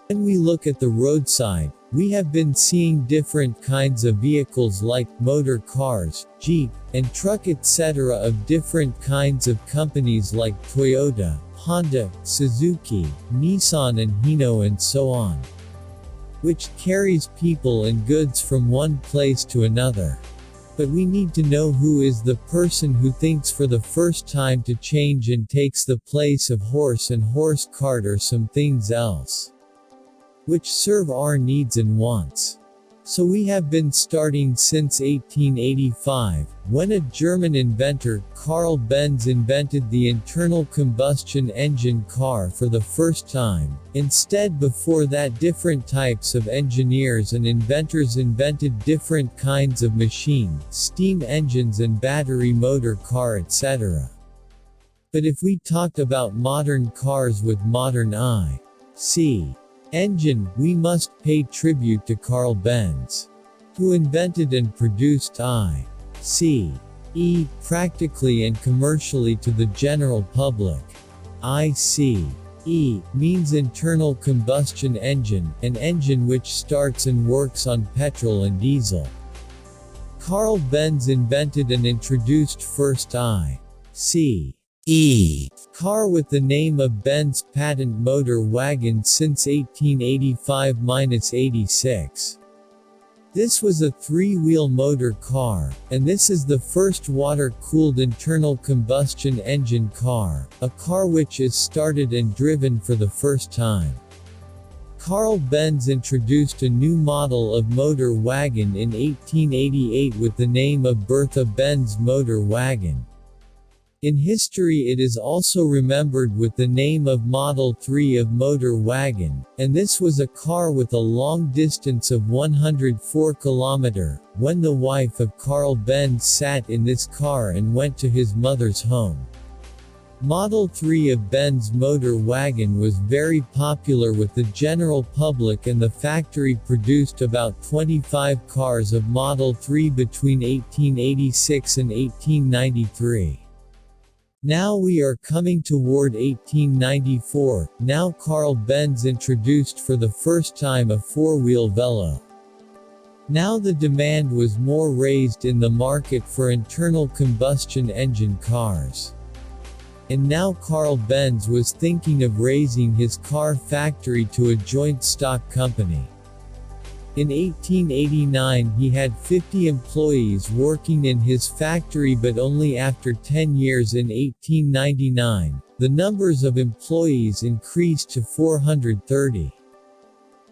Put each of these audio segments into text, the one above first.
When we look at the roadside, we have been seeing different kinds of vehicles like motor cars, Jeep, and truck etc. of different kinds of companies like Toyota, Honda, Suzuki, Nissan and Hino and so on, which carries people and goods from one place to another. But we need to know who is the person who thinks for the first time to change and takes the place of horse and horse cart or some things else, which serve our needs and wants. So we have been starting since 1885, when a German inventor, Carl Benz, invented the internal combustion engine car for the first time. Instead, before that, different types of engineers and inventors invented different kinds of machine, steam engines and battery motor car etc. But if we talked about modern cars with modern I.C. engine, we must pay tribute to Carl Benz, who invented and produced I.C. practically and commercially to the general public. ICE means internal combustion engine, an engine which starts and works on petrol and diesel. Carl Benz invented and introduced first ICE car with the name of Benz patent motor wagon since 1885–86. This was a three-wheel motor car, and this is the first water-cooled internal combustion engine car, a car which is started and driven for the first time. Carl Benz introduced a new model of motor wagon in 1888 with the name of Bertha Benz motor wagon. In history it is also remembered with the name of Model 3 of motor wagon, and this was a car with a long distance of 104 km, when the wife of Carl Benz sat in this car and went to his mother's home. Model 3 of Benz motor wagon was very popular with the general public, and the factory produced about 25 cars of Model 3 between 1886 and 1893. Now we are coming toward 1894, now Carl Benz introduced for the first time a four-wheel velo. Now the demand was more raised in the market for internal combustion engine cars. And now Carl Benz was thinking of raising his car factory to a joint stock company. In 1889 he had 50 employees working in his factory, but only after 10 years in 1899, the numbers of employees increased to 430.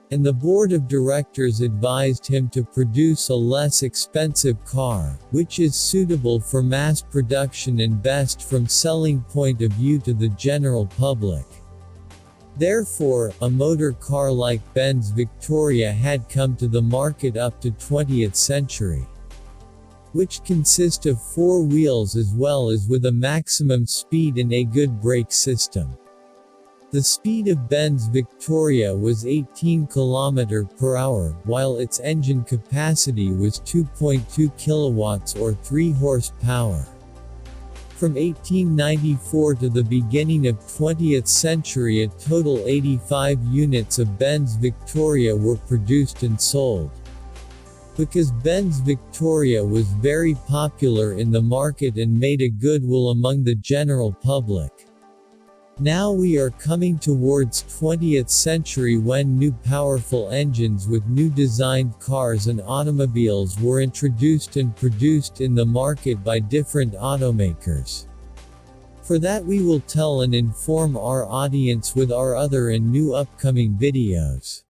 And the board of directors advised him to produce a less expensive car, which is suitable for mass production and best from selling point of view to the general public. Therefore, a motor car like Benz Victoria had come to the market up to 20th century, which consist of four wheels as well as with a maximum speed and a good brake system. The speed of Benz Victoria was 18 km per hour, while its engine capacity was 2.2 kilowatts or 3 horsepower. From 1894 to the beginning of 20th century, a total 85 units of Benz Victoria were produced and sold. Because Benz Victoria was very popular in the market and made a goodwill among the general public. Now we are coming towards 20th century, when new powerful engines with new designed cars and automobiles were introduced and produced in the market by different automakers. For that we will tell and inform our audience with our other and new upcoming videos.